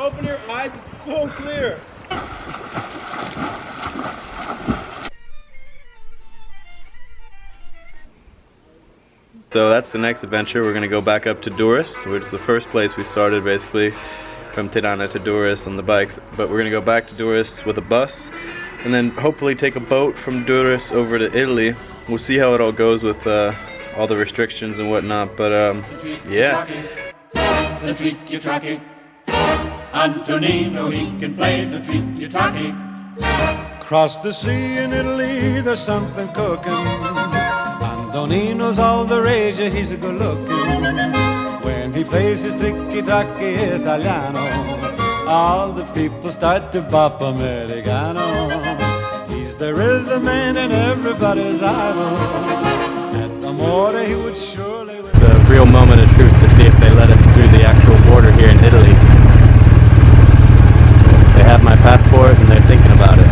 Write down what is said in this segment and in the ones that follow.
open your eyes, it's so clear. So that's the next adventure. We're gonna go back up to Durrës, which is the first place we started basically, from Tirana to Durrës on the bikes. But we're gonna go back to Durrës with a bus, and then hopefully take a boat from Durrës over to Italy. We'll see how it all goes with all the restrictions and whatnot, but yeah. The tricky-tracky. Antonino, he can play the tricky-tracky. Across the sea in Italy, there's something cooking. Antonino's all the rage, he's a good looking. When he plays his tricky-tracky Italiano, all the people start to bop Americano. He's the rhythm man and everybody's idol. At the more he would surely win. The real moment of truth to see if they let us through the actual border here in Italy. They have my passport and they're thinking about it.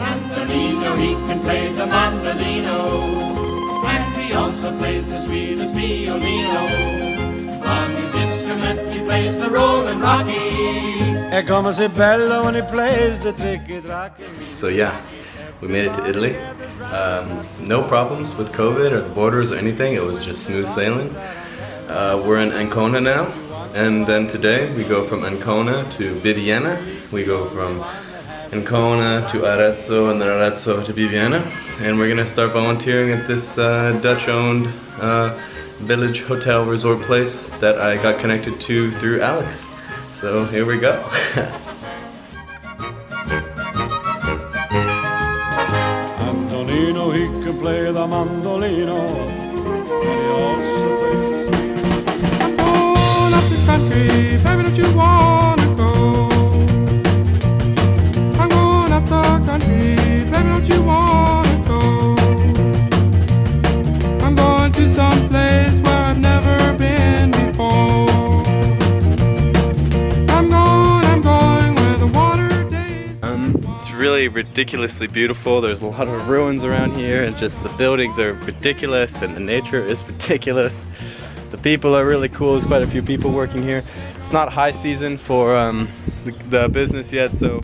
Antonino, he can play the mandolino, and he also plays the sweetest violino. On his instrument he plays the rollin' rocky. E come se bello when he plays the tricky-tracky. So yeah, we made it to Italy. No problems with COVID or the borders or anything. It was just smooth sailing. We're in Ancona now, and then today we go from Ancona to Bibbiena. We go from Ancona to Arezzo, and then Arezzo to Bibbiena. And we're gonna start volunteering at this Dutch-owned village hotel resort place that I got connected to through Alex. So here we go. Antonino, he can play the mandolino, and he also plays the sweet. I'm going up the country, baby, don't you wanna go? I'm going up the country, baby, don't you wanna go? I'm going to some place where I've never been before. I'm going where the water days. It's really ridiculously beautiful. There's a lot of ruins around here, and just the buildings are ridiculous, and the nature is ridiculous. The people are really cool. There's quite a few people working here. It's not high season for the business yet, so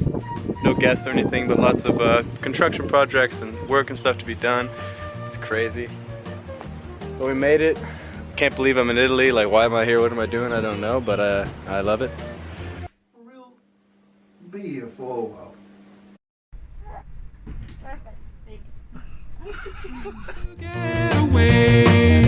no guests or anything, but lots of construction projects and work and stuff to be done. It's crazy. But we made it. Can't believe I'm in Italy. Like, why am I here? What am I doing? I don't know, but I love it. For real, be here for a while. Get away.